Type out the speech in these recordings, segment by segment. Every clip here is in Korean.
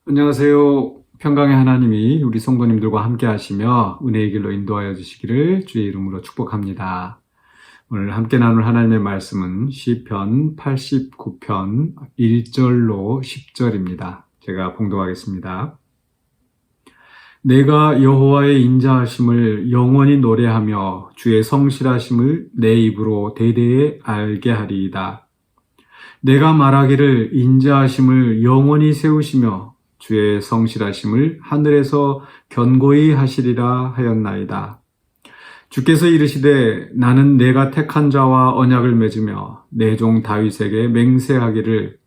안녕하세요. 평강의 하나님이 우리 성도님들과 함께 하시며 은혜의 길로 인도하여 주시기를 주의 이름으로 축복합니다. 오늘 함께 나눌 하나님의 말씀은 시편 89편 1절로 10절입니다. 제가 봉독하겠습니다. 내가 여호와의 인자하심을 영원히 노래하며 주의 성실하심을 내 입으로 대대에 알게 하리이다. 내가 말하기를 인자하심을 영원히 세우시며 주의 성실하심을 하늘에서 견고히 하시리라 하였나이다. 주께서 이르시되 나는 내가 택한 자와 언약을 맺으며 내 종 다윗에게 맹세하기를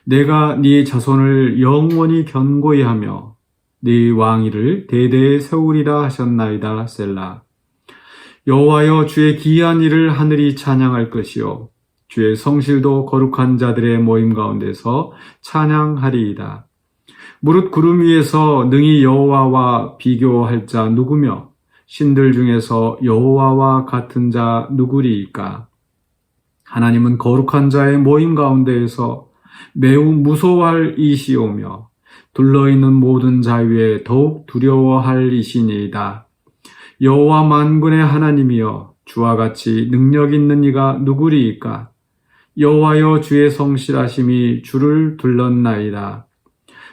내가 네 자손을 영원히 견고히 하며 네 왕위를 대대에 세우리라 하셨나이다. 셀라. 여호와여 주의 기이한 일을 하늘이 찬양할 것이요 주의 성실도 거룩한 자들의 모임 가운데서 찬양하리이다. 무릇 구름 위에서 능히 여호와와 비교할 자 누구며 신들 중에서 여호와와 같은 자 누구리이까? 하나님은 거룩한 자의 모임 가운데에서 매우 무서워할 이시오며 둘러있는 모든 자 위에 더욱 두려워할 이시니이다. 여호와 만군의 하나님이여 주와 같이 능력 있는 이가 누구리이까? 여호와여 주의 성실하심이 주를 둘렀나이다.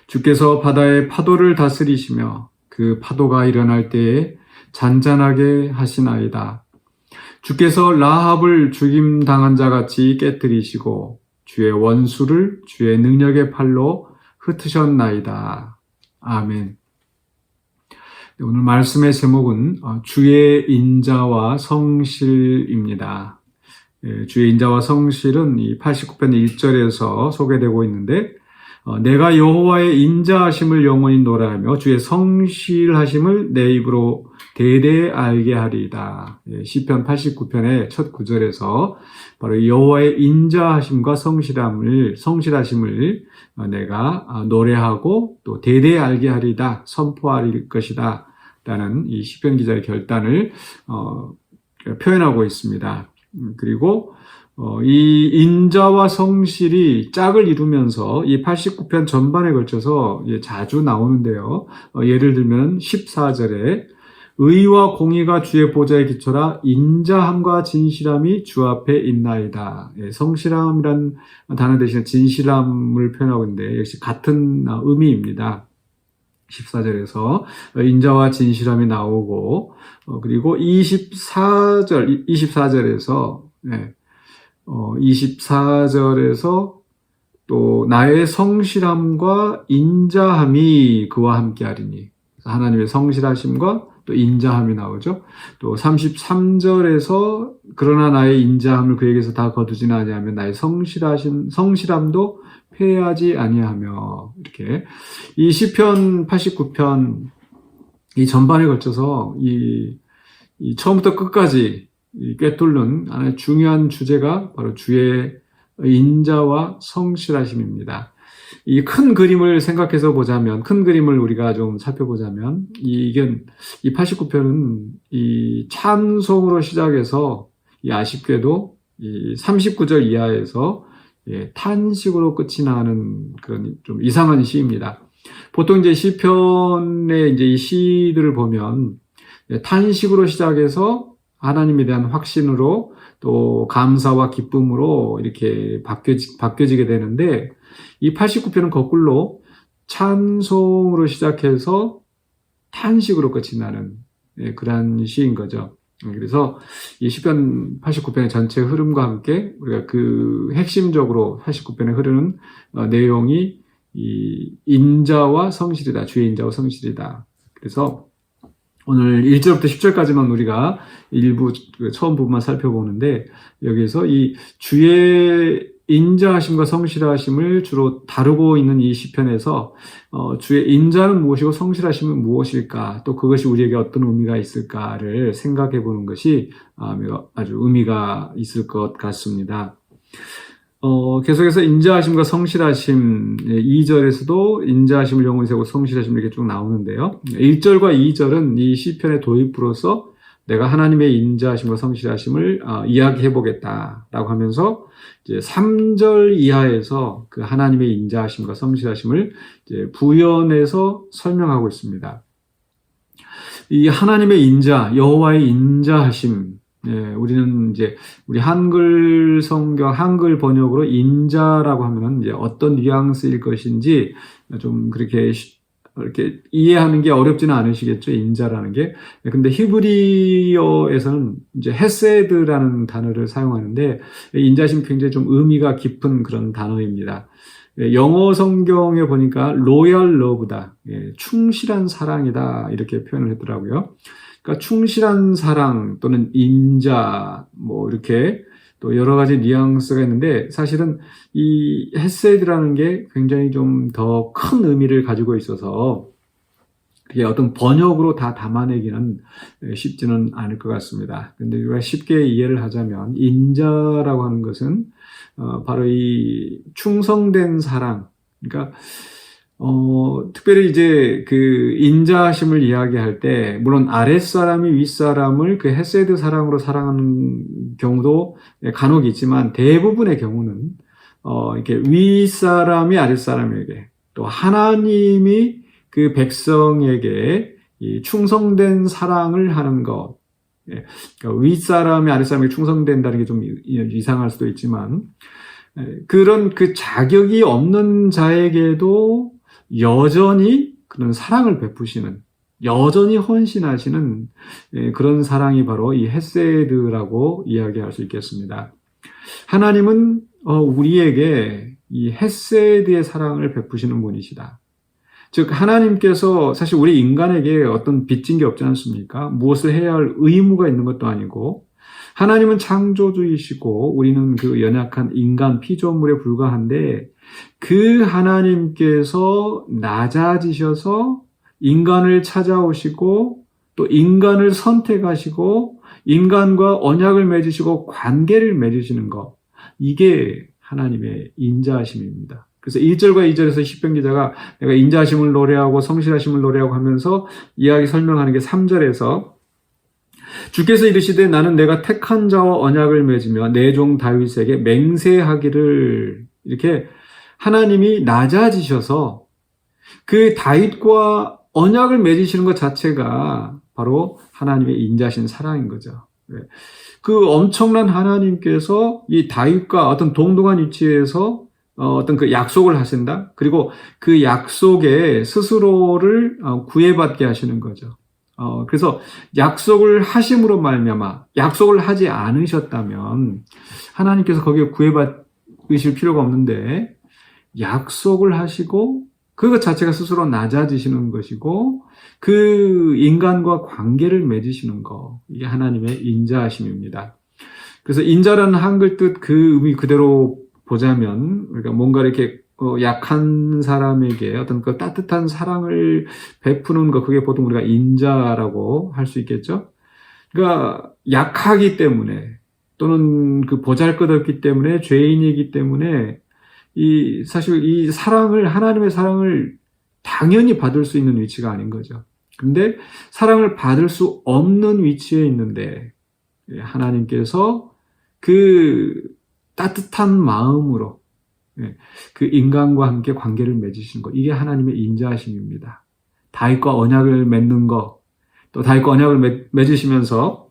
주께서 바다의 파도를 다스리시며 그 파도가 일어날 때에 잔잔하게 하시나이다. 주께서 라합을 죽임당한 자같이 깨뜨리시고 주의 원수를 주의 능력의 팔로 흩으셨나이다. 아멘. 오늘 말씀의 제목은 주의 인자와 성실입니다. 주의 인자와 성실은 이 89편 1절에서 소개되고 있는데 내가 여호와의 인자하심을 영원히 노래하며 주의 성실하심을 내 입으로 대대에 알게 하리이다. 시편 89편의 첫 구절에서 바로 여호와의 인자하심과 성실하심을 내가 노래하고 또 대대에 알게 하리이다, 선포할 것이다 라는 이 시편 기자의 결단을 표현하고 있습니다. 그리고 이 인자와 성실이 짝을 이루면서 이 89편 전반에 걸쳐서 자주 나오는데요. 예를 들면 14절에 의와 공의가 주의 보좌에 기초라 인자함과 진실함이 주 앞에 있나이다. 성실함이란 단어 대신에 진실함을 표현하고 있는데 역시 같은 의미입니다. 14절에서 인자와 진실함이 나오고 그리고 24절에서 24절에서 또 나의 성실함과 인자함이 그와 함께하리니 하나님의 성실하심과 또 인자함이 나오죠. 또 33절에서 그러나 나의 인자함을 그에게서 다 거두지는 아니하며 나의 성실함도 패하지 아니하며 이렇게 이 시편 89편 이 전반에 걸쳐서 이 처음부터 끝까지 꿰뚫는 하나의 중요한 주제가 바로 주의 인자와 성실하심입니다. 이 큰 그림을 생각해서 보자면, 큰 그림을 우리가 좀 살펴보자면, 이 89편은 이 찬송으로 시작해서 아쉽게도 이 39절 이하에서 탄식으로 끝이 나는 그런 좀 이상한 시입니다. 보통 이제 시편의 이제 이 시들을 보면 탄식으로 시작해서 하나님에 대한 확신으로 또 감사와 기쁨으로 이렇게 바뀌어지게 되는데 이 89편은 거꾸로 찬송으로 시작해서 탄식으로 끝이 나는 그런 시인 거죠. 그래서 이 시편 89편의 전체 흐름과 함께 우리가 그 핵심적으로 89편에 흐르는 내용이 이 인자와 성실이다. 주의 인자와 성실이다. 그래서 오늘 1절부터 10절까지만 우리가 일부 처음 부분만 살펴보는데 여기서 이 주의 인자하심과 성실하심을 주로 다루고 있는 이 시편에서 주의 인자는 무엇이고 성실하심은 무엇일까, 또 그것이 우리에게 어떤 의미가 있을까를 생각해 보는 것이 아주 의미가 있을 것 같습니다. 계속해서 인자하심과 성실하심, 2절에서도 인자하심을 영원히 세우고 성실하심 이렇게 쭉 나오는데요. 1절과 2절은 이 시편의 도입부로서 내가 하나님의 인자하심과 성실하심을 이야기해 보겠다라고 하면서 이제 3절 이하에서 그 하나님의 인자하심과 성실하심을 이제 부연해서 설명하고 있습니다. 이 하나님의 인자, 여호와의 인자하심, 우리는 이제 우리 한글 성경, 한글 번역으로 인자라고 하면은 이제 어떤 뉘앙스일 것인지 좀 그렇게 이렇게 이해하는 게 어렵지는 않으시겠죠, 인자라는 게. 근데 히브리어에서는 이제 헤세드라는 단어를 사용하는데, 인자심 굉장히 좀 의미가 깊은 그런 단어입니다. 영어 성경에 보니까 로얄 러브다, 충실한 사랑이다, 이렇게 표현을 했더라고요. 그러니까 충실한 사랑 또는 인자, 뭐 이렇게 또 여러 가지 뉘앙스가 있는데, 사실은 이 헤세드라는 게 굉장히 좀 더 큰 의미를 가지고 있어서 그게 어떤 번역으로 다 담아내기는 쉽지는 않을 것 같습니다. 근데 우리가 쉽게 이해를 하자면 인자라고 하는 것은 바로 이 충성된 사랑, 그러니까 특별히 이제 그 인자하심을 이야기할 때, 물론 아랫사람이 윗사람을 그 헤세드 사랑으로 사랑하는 경우도 간혹 있지만, 대부분의 경우는, 이렇게 윗사람이 아랫사람에게, 또 하나님이 그 백성에게 이 충성된 사랑을 하는 것, 그러니까 윗사람이 아랫사람에게 충성된다는 게 좀 이상할 수도 있지만, 그런 그 자격이 없는 자에게도 여전히 그런 사랑을 베푸시는, 여전히 헌신하시는 그런 사랑이 바로 이 헤세드라고 이야기할 수 있겠습니다. 하나님은 우리에게 이 헤세드의 사랑을 베푸시는 분이시다. 즉 하나님께서 사실 우리 인간에게 어떤 빚진 게 없지 않습니까? 무엇을 해야 할 의무가 있는 것도 아니고, 하나님은 창조주이시고 우리는 그 연약한 인간 피조물에 불과한데, 그 하나님께서 낮아지셔서 인간을 찾아오시고 또 인간을 선택하시고 인간과 언약을 맺으시고 관계를 맺으시는 것, 이게 하나님의 인자하심입니다. 그래서 1절과 2절에서 시편 기자가 내가 인자하심을 노래하고 성실하심을 노래하고 하면서 이야기 설명하는 게 3절에서 주께서 이르시되 나는 내가 택한 자와 언약을 맺으며 내 종 다윗에게 맹세하기를, 이렇게 하나님이 낮아지셔서 그 다윗과 언약을 맺으시는 것 자체가 바로 하나님의 인자하신 사랑인 거죠. 그 엄청난 하나님께서 이 다윗과 어떤 동등한 위치에서 어떤 그 약속을 하신다. 그리고 그 약속에 스스로를 구애받게 하시는 거죠. 그래서 약속을 하심으로 말미암아, 약속을 하지 않으셨다면 하나님께서 거기에 구애받으실 필요가 없는데, 약속을 하시고 그것 자체가 스스로 낮아지시는 것이고 그 인간과 관계를 맺으시는 것, 이게 하나님의 인자하심입니다. 그래서 인자라는 한글 뜻 그 의미 그대로 보자면, 그러니까 뭔가 이렇게 약한 사람에게 어떤 그 따뜻한 사랑을 베푸는 것, 그게 보통 우리가 인자라고 할 수 있겠죠. 그러니까 약하기 때문에, 또는 그 보잘것없기 때문에, 죄인이기 때문에 사실 이 사랑을, 하나님의 사랑을 당연히 받을 수 있는 위치가 아닌 거죠. 근데 사랑을 받을 수 없는 위치에 있는데 하나님께서 그 따뜻한 마음으로 그 인간과 함께 관계를 맺으신 것, 이게 하나님의 인자하심입니다. 다윗과 언약을 맺는 것, 또 다윗과 언약을 맺으시면서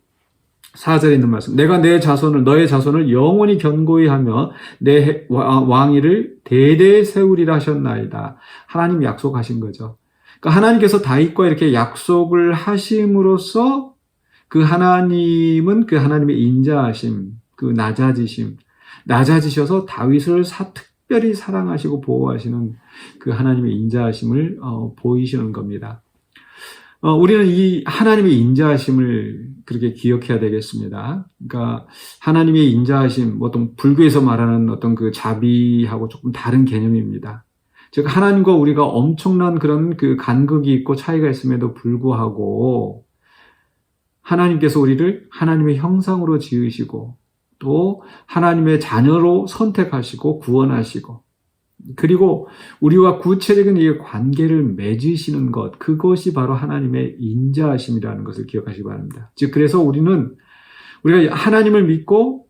4절에 있는 말씀, 내가 내 자손을, 너의 자손을 영원히 견고히 하며 내 왕위를 대대 세우리라 하셨나이다. 하나님 약속하신 거죠. 그러니까 하나님께서 다윗과 이렇게 약속을 하심으로써 그 하나님은 그 하나님의 인자하심, 그 낮아지셔서 다윗을 특별히 사랑하시고 보호하시는 그 하나님의 인자하심을 보이시는 겁니다. 우리는 이 하나님의 인자하심을 그렇게 기억해야 되겠습니다. 그러니까 하나님의 인자하심, 어떤 불교에서 말하는 어떤 그 자비하고 조금 다른 개념입니다. 즉 하나님과 우리가 엄청난 그런 그 간극이 있고 차이가 있음에도 불구하고 하나님께서 우리를 하나님의 형상으로 지으시고 또 하나님의 자녀로 선택하시고 구원하시고 그리고 우리와 구체적인 이 관계를 맺으시는 것, 그것이 바로 하나님의 인자하심이라는 것을 기억하시기 바랍니다. 즉, 그래서 우리가 하나님을 믿고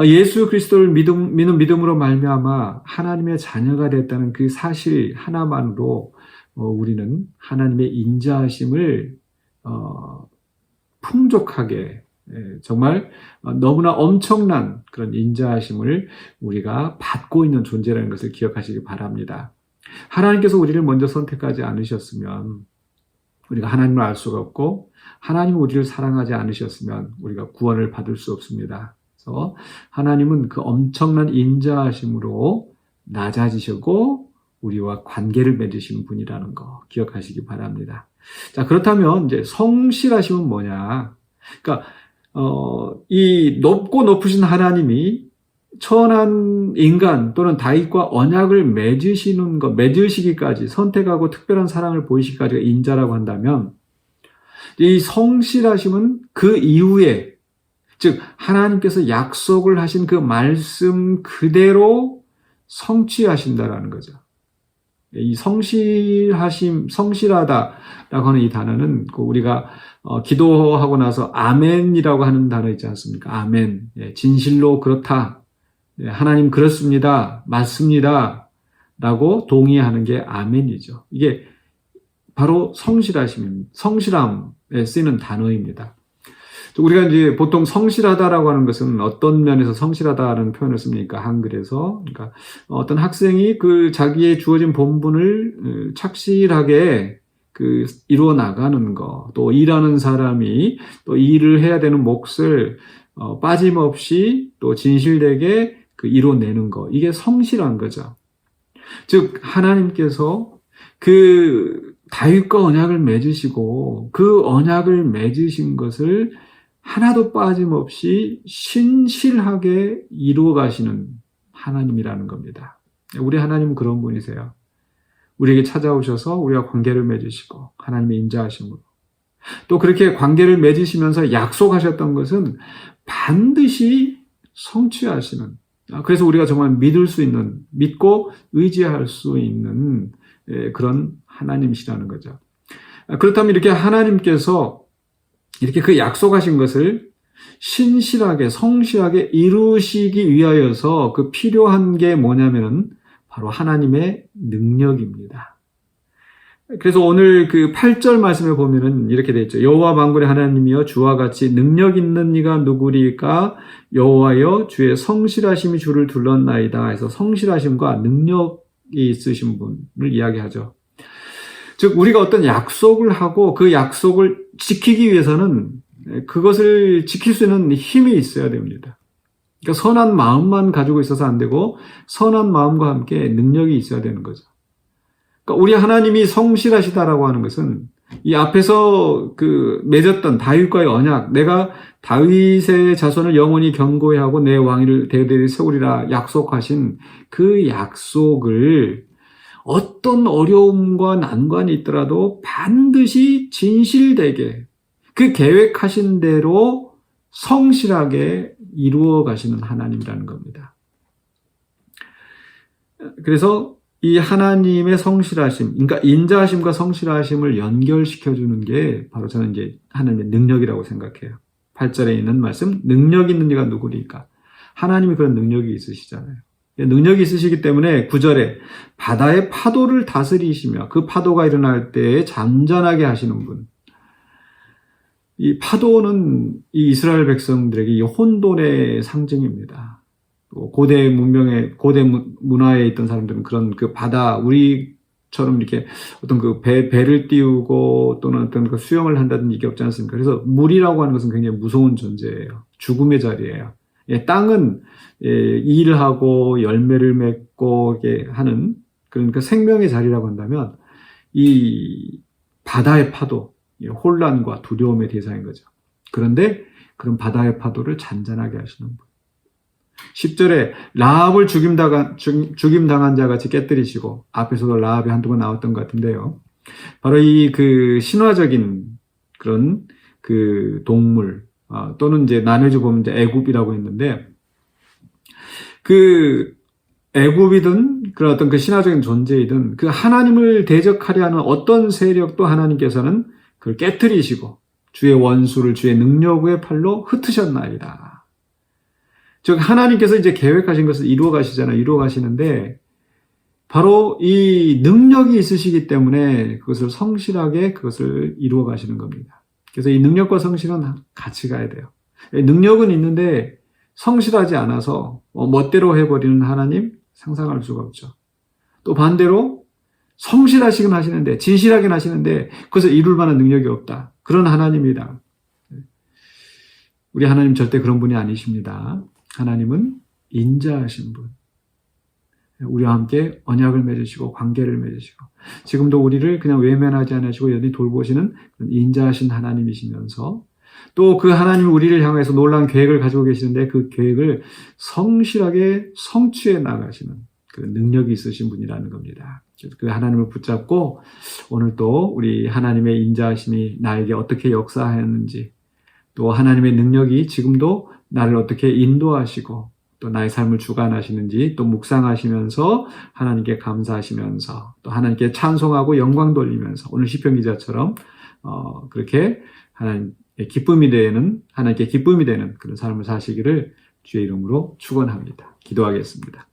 예수 그리스도를 믿는 믿음으로 말미암아 하나님의 자녀가 됐다는 그 사실 하나만으로 우리는 하나님의 인자하심을 풍족하게, 정말 너무나 엄청난 그런 인자하심을 우리가 받고 있는 존재라는 것을 기억하시기 바랍니다. 하나님께서 우리를 먼저 선택하지 않으셨으면 우리가 하나님을 알 수가 없고, 하나님이 우리를 사랑하지 않으셨으면 우리가 구원을 받을 수 없습니다. 그래서 하나님은 그 엄청난 인자하심으로 낮아지시고 우리와 관계를 맺으시는 분이라는 거 기억하시기 바랍니다. 자, 그렇다면 이제 성실하심은 뭐냐? 그러니까 이 높고 높으신 하나님이 천한 인간 또는 다윗과 언약을 맺으시기까지, 선택하고 특별한 사랑을 보이시기까지가 인자라고 한다면, 이 성실하심은 그 이후에, 즉 하나님께서 약속을 하신 그 말씀 그대로 성취하신다라는 거죠. 이 성실하다라고 하는 이 단어는 우리가 기도하고 나서 아멘이라고 하는 단어 있지 않습니까? 아멘. 진실로 그렇다. 하나님 그렇습니다. 맞습니다. 라고 동의하는 게 아멘이죠. 이게 바로 성실함에 쓰이는 단어입니다. 우리가 이제 보통 성실하다라고 하는 것은 어떤 면에서 성실하다라는 표현을 씁니까? 한글에서. 그러니까 어떤 학생이 그 자기의 주어진 본분을 착실하게 이루어 나가는 거, 또 일하는 사람이 또 일을 해야 되는 몫을 빠짐없이 또 진실되게 이뤄내는 거, 이게 성실한 거죠. 즉 하나님께서 그 다윗과 언약을 맺으시고 그 언약을 맺으신 것을 하나도 빠짐없이 신실하게 이루어 가시는 하나님이라는 겁니다. 우리 하나님은 그런 분이세요. 우리에게 찾아오셔서 우리와 관계를 맺으시고 하나님의 인자하심으로 또 그렇게 관계를 맺으시면서 약속하셨던 것은 반드시 성취하시는, 그래서 우리가 정말 믿고 의지할 수 있는 그런 하나님이시라는 거죠. 그렇다면 이렇게 하나님께서 이렇게 그 약속하신 것을 신실하게, 성실하게 이루시기 위하여서 그 필요한 게 뭐냐면은 바로 하나님의 능력입니다. 그래서 오늘 그 8절 말씀에 보면은 이렇게 되어 있죠. 여호와 만군의 하나님이여 주와 같이 능력 있는 이가 누구리까? 여호와여 주의 성실하심이 주를 둘렀나이다. 해서 성실하심과 능력이 있으신 분을 이야기하죠. 즉 우리가 어떤 약속을 하고 그 약속을 지키기 위해서는 그것을 지킬 수 있는 힘이 있어야 됩니다. 그러니까 선한 마음만 가지고 있어서 안 되고 선한 마음과 함께 능력이 있어야 되는 거죠. 그러니까 우리 하나님이 성실하시다라고 하는 것은 이 앞에서 맺었던 다윗과의 언약, 내가 다윗의 자손을 영원히 견고히 하고 내 왕위를 대대히 세우리라 약속하신 그 약속을 어떤 어려움과 난관이 있더라도 반드시 진실되게 그 계획하신 대로 성실하게 이루어 가시는 하나님이라는 겁니다. 그래서 이 하나님의 성실하심, 그러니까 인자하심과 성실하심을 연결시켜주는 게 바로 저는 이제 하나님의 능력이라고 생각해요. 8절에 있는 말씀, 능력 있는 이가 누구리까? 하나님이 그런 능력이 있으시잖아요. 능력이 있으시기 때문에 9절에 바다의 파도를 다스리시며 그 파도가 일어날 때 잠잠하게 하시는 분. 이 파도는 이 이스라엘 백성들에게 이 혼돈의 상징입니다. 고대 문화에 있던 사람들은 그런 그 바다, 우리처럼 이렇게 어떤 배를 띄우고 또는 어떤 수영을 한다든지 이게 없지 않습니까? 그래서 물이라고 하는 것은 굉장히 무서운 존재예요. 죽음의 자리예요. 땅은 일을 하고 열매를 맺고 하는 그런 생명의 자리라고 한다면 이 바다의 파도, 혼란과 두려움의 대상인 거죠. 그런데 그런 바다의 파도를 잔잔하게 하시는 분. 10절에 라합을 죽임당한 자 같이 깨뜨리시고, 앞에서도 라합이 한두 번 나왔던 것 같은데요. 바로 이 신화적인 그런 동물, 또는 이제 나눠져 보면 이제 애굽이라고 했는데, 애굽이든 그런 어떤 그 신화적인 존재이든 그 하나님을 대적하려 하는 어떤 세력도 하나님께서는 그걸 깨뜨리시고 주의 원수를 주의 능력의 팔로 흩으셨나이다. 즉 하나님께서 이제 계획하신 것을 이루어 가시잖아요. 이루어 가시는데 바로 이 능력이 있으시기 때문에 그것을 성실하게 그것을 이루어 가시는 겁니다. 그래서 이 능력과 성실은 같이 가야 돼요. 능력은 있는데 성실하지 않아서 멋대로 해버리는 하나님 상상할 수가 없죠. 또 반대로 성실하시긴 하시는데 진실하긴 하시는데 그것을 이룰 만한 능력이 없다. 그런 하나님이다. 우리 하나님 절대 그런 분이 아니십니다. 하나님은 인자하신 분. 우리와 함께 언약을 맺으시고 관계를 맺으시고 지금도 우리를 그냥 외면하지 않으시고 여전히 돌보시는 인자하신 하나님이시면서 또 그 하나님이 우리를 향해서 놀라운 계획을 가지고 계시는데 그 계획을 성실하게 성취해 나가시는 그 능력이 있으신 분이라는 겁니다. 그 하나님을 붙잡고 오늘 또 우리 하나님의 인자하심이 나에게 어떻게 역사하였는지 또 하나님의 능력이 지금도 나를 어떻게 인도하시고 또 나의 삶을 주관하시는지 또 묵상하시면서 하나님께 감사하시면서 또 하나님께 찬송하고 영광 돌리면서 오늘 시편 기자처럼 그렇게 하나님께 기쁨이 되는 그런 삶을 사시기를 주의 이름으로 축원합니다. 기도하겠습니다.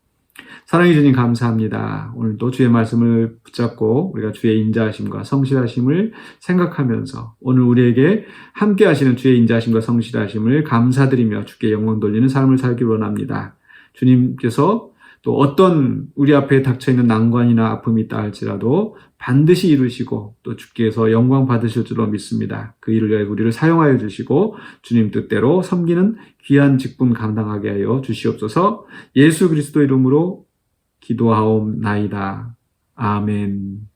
사랑해 주님 감사합니다. 오늘도 주의 말씀을 붙잡고 우리가 주의 인자하심과 성실하심을 생각하면서 오늘 우리에게 함께 하시는 주의 인자하심과 성실하심을 감사드리며 주께 영광 돌리는 삶을 살기 원합니다. 주님께서 또 어떤 우리 앞에 닥쳐있는 난관이나 아픔이 있다 할지라도 반드시 이루시고 또 주께서 영광 받으실 줄로 믿습니다. 그 일을 위해 우리를 사용하여 주시고 주님 뜻대로 섬기는 귀한 직분 감당하게 하여 주시옵소서. 예수 그리스도 이름으로 기도하옵나이다. 아멘.